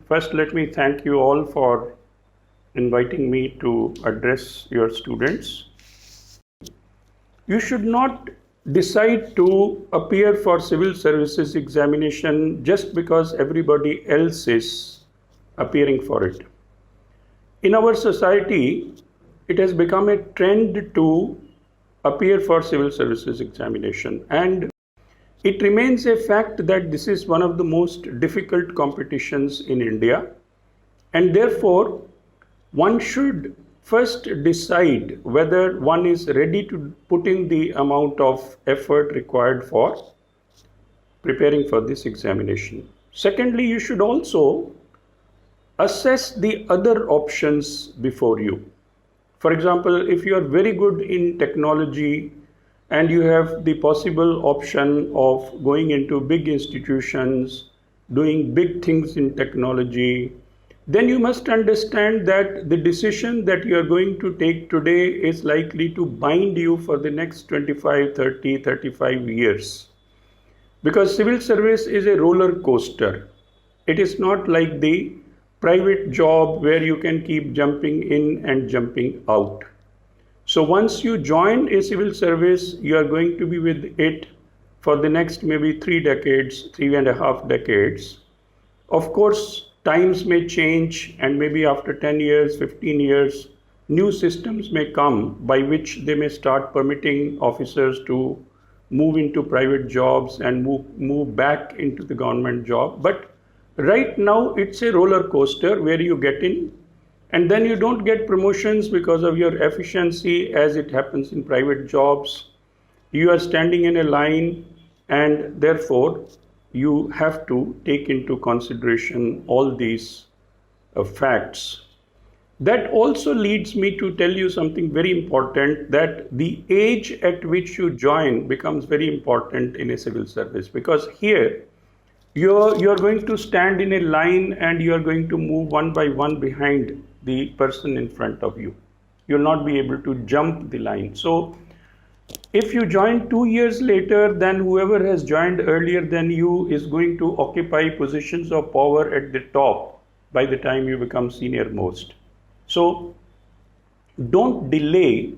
First, let me thank you all for inviting me to address your students. You should not decide to appear for civil services examination just because everybody else is appearing for it. In our society, it has become a trend to appear for civil services examination, and it remains a fact that this is one of the most difficult competitions in India, and therefore one should first decide whether one is ready to put in the amount of effort required for preparing for this examination. Secondly, you should also assess the other options before you. For example, if you are very good in technology and you have the possible option of going into big institutions, doing big things in technology, then you must understand that the decision that you are going to take today is likely to bind you for the next 25, 30, 35 years. Because civil service is a roller coaster. It is not like the private job where you can keep jumping in and jumping out. So once you join a civil service, you are going to be with it for the next maybe 3 decades, 3.5 decades. Of course, times may change, and maybe after 10 years, 15 years, new systems may come by which they may start permitting officers to move into private jobs and move back into the government job. But right now, it's a roller coaster where you get in, and then you don't get promotions because of your efficiency as it happens in private jobs. You are standing in a line, and therefore you have to take into consideration all these facts. That also leads me to tell you something very important, that the age at which you join becomes very important in a civil service, because here you're going to stand in a line and you're going to move one by one behind the person in front of you. You'll not be able to jump the line. So if you join 2 years later, then whoever has joined earlier than you is going to occupy positions of power at the top by the time you become senior most. So don't delay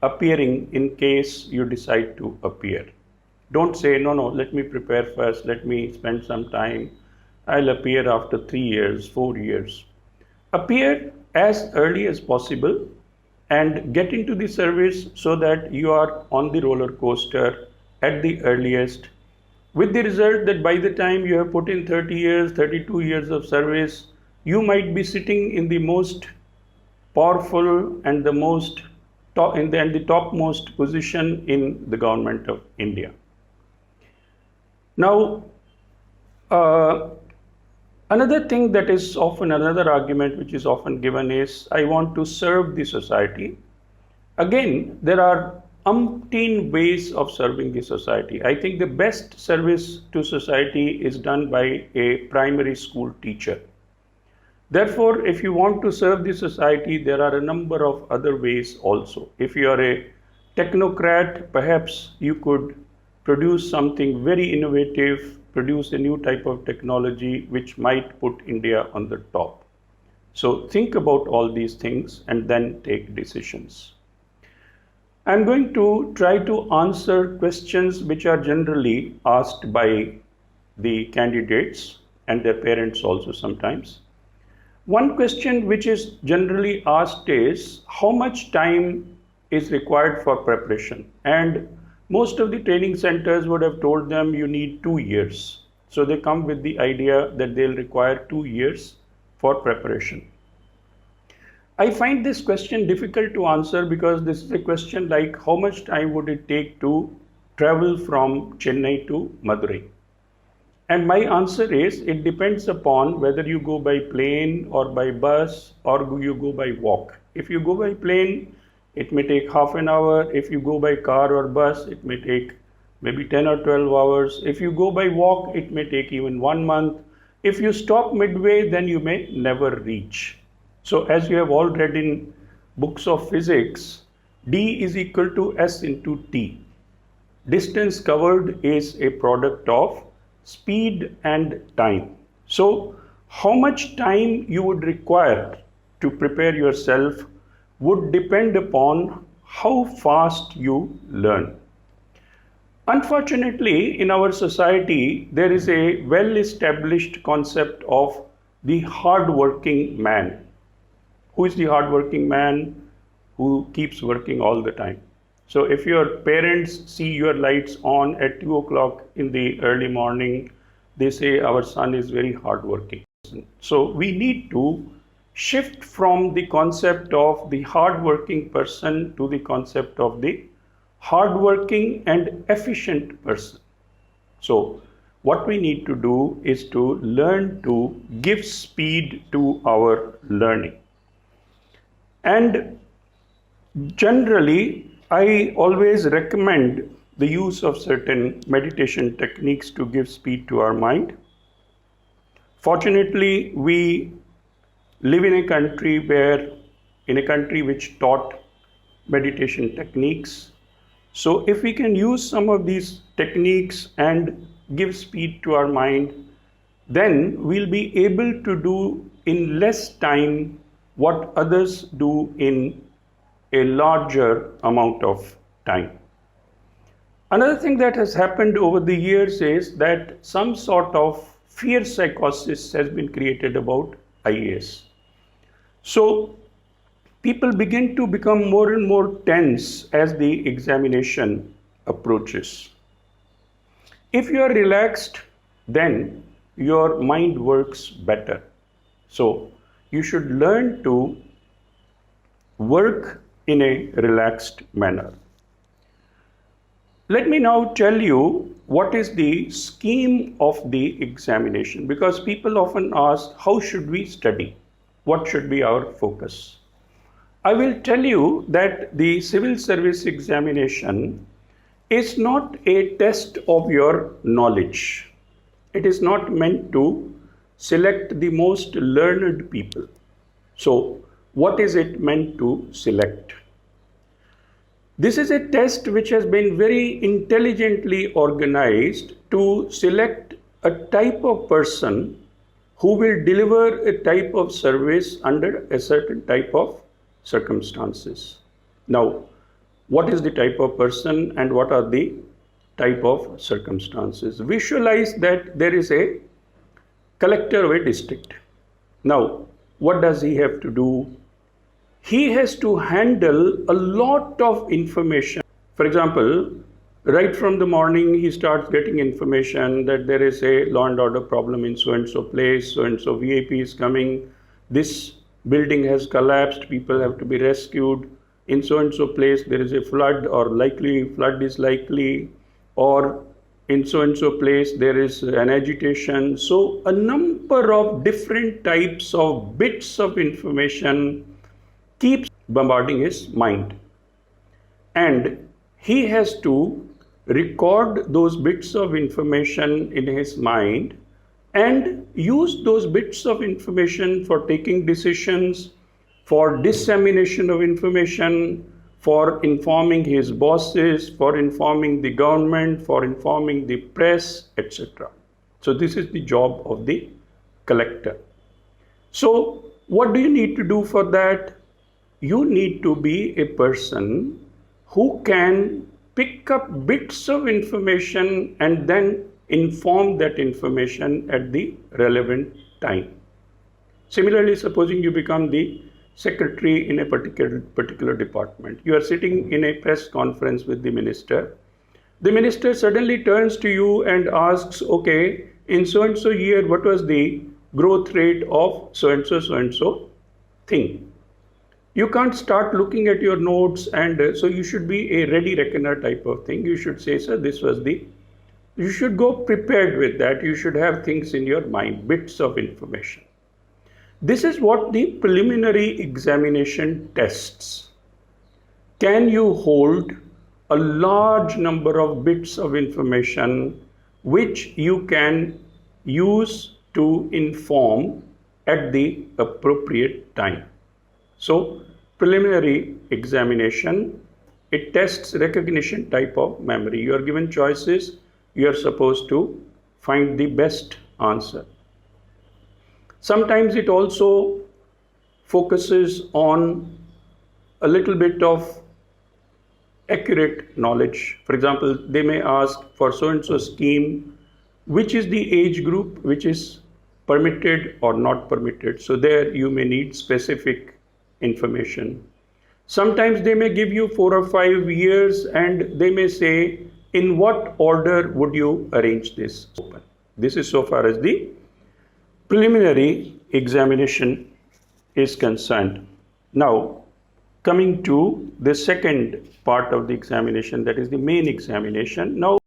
appearing in case you decide to appear. Don't say, no, let me prepare first, let me spend some time, I'll appear after 3 years, 4 years. Appear as early as possible and get into the service so that you are on the roller coaster at the earliest, with the result that by the time you have put in 30 years, 32 years of service, you might be sitting in the most powerful and the topmost position in the government of India. Now, another thing that is often, another argument which is often given is, I want to serve the society. Again, there are umpteen ways of serving the society. I think the best service to society is done by a primary school teacher. Therefore, if you want to serve the society, there are a number of other ways also. If you are a technocrat, perhaps you could produce something very innovative, produce a new type of technology which might put India on the top. So think about all these things and then take decisions. I'm going to try to answer questions which are generally asked by the candidates and their parents also sometimes. One question which is generally asked is, how much time is required for preparation? And most of the training centers would have told them you need 2 years. So they come with the idea that they'll require 2 years for preparation. I find this question difficult to answer because this is a question like, how much time would it take to travel from Chennai to Madurai? And my answer is, it depends upon whether you go by plane or by bus or you go by walk. If you go by plane, it may take half an hour. If you go by car or bus, it may take maybe 10 or 12 hours. If you go by walk, it may take even 1 month. If you stop midway, then you may never reach. So as you have all read in books of physics, D is equal to S into T. Distance covered is a product of speed and time. So How much time you would require to prepare yourself would depend upon how fast you learn. Unfortunately, in our society, there is a well-established concept of the hard-working man. Who is the hard-working man? Who keeps working all the time. So if your parents see your lights on at 2 o'clock in the early morning, they say our son is very hardworking. So we need to shift from the concept of the hardworking person to the concept of the hardworking and efficient person. So what we need to do is to learn to give speed to our learning. And generally, I always recommend the use of certain meditation techniques to give speed to our mind. Fortunately, we live in a country which taught meditation techniques. So if we can use some of these techniques and give speed to our mind, then we'll be able to do in less time what others do in a larger amount of time. Another thing that has happened over the years is that some sort of fear psychosis has been created about IAS. So people begin to become more and more tense as the examination approaches. If you are relaxed, then your mind works better. So you should learn to work in a relaxed manner. Let me now tell you what is the scheme of the examination, because people often ask, how should we study? What should be our focus? I will tell you that the civil service examination is not a test of your knowledge. It is not meant to select the most learned people. So, what is it meant to select? This is a test which has been very intelligently organized to select a type of person who will deliver a type of service under a certain type of circumstances. Now, what is the type of person and what are the type of circumstances? Visualize that there is a collector of a district. Now, what does he have to do? He has to handle a lot of information. For example, right from the morning, he starts getting information that there is a law and order problem in so-and-so place, so-and-so VIP is coming, this building has collapsed, people have to be rescued, in so-and-so place there is a flood or flood is likely, or in so-and-so place there is an agitation. So a number of different types of bits of information keeps bombarding his mind, and he has to record those bits of information in his mind and use those bits of information for taking decisions, for dissemination of information, for informing his bosses, for informing the government, for informing the press, etc. So this is the job of the collector. So what do you need to do for that? You need to be a person who can pick up bits of information and then inform that information at the relevant time. Similarly, supposing you become the secretary in a particular department. You are sitting in a press conference with the minister. The minister suddenly turns to you and asks, okay, in so-and-so year, what was the growth rate of so-and-so thing? You can't start looking at your notes, and so you should be a ready reckoner type of thing. You should say, sir, this was you should go prepared with that. You should have things in your mind, bits of information. This is what the preliminary examination tests. Can you hold a large number of bits of information which you can use to inform at the appropriate time? So, preliminary examination, it tests recognition type of memory. You are given choices, you are supposed to find the best answer. Sometimes it also focuses on a little bit of accurate knowledge. For example, they may ask for so and so scheme, which is the age group which is permitted or not permitted. So there you may need specific information. Sometimes they may give you 4 or 5 years and they may say, in what order would you arrange this? This is so far as the preliminary examination is concerned. Now, coming to the second part of the examination, that is the main examination. Now,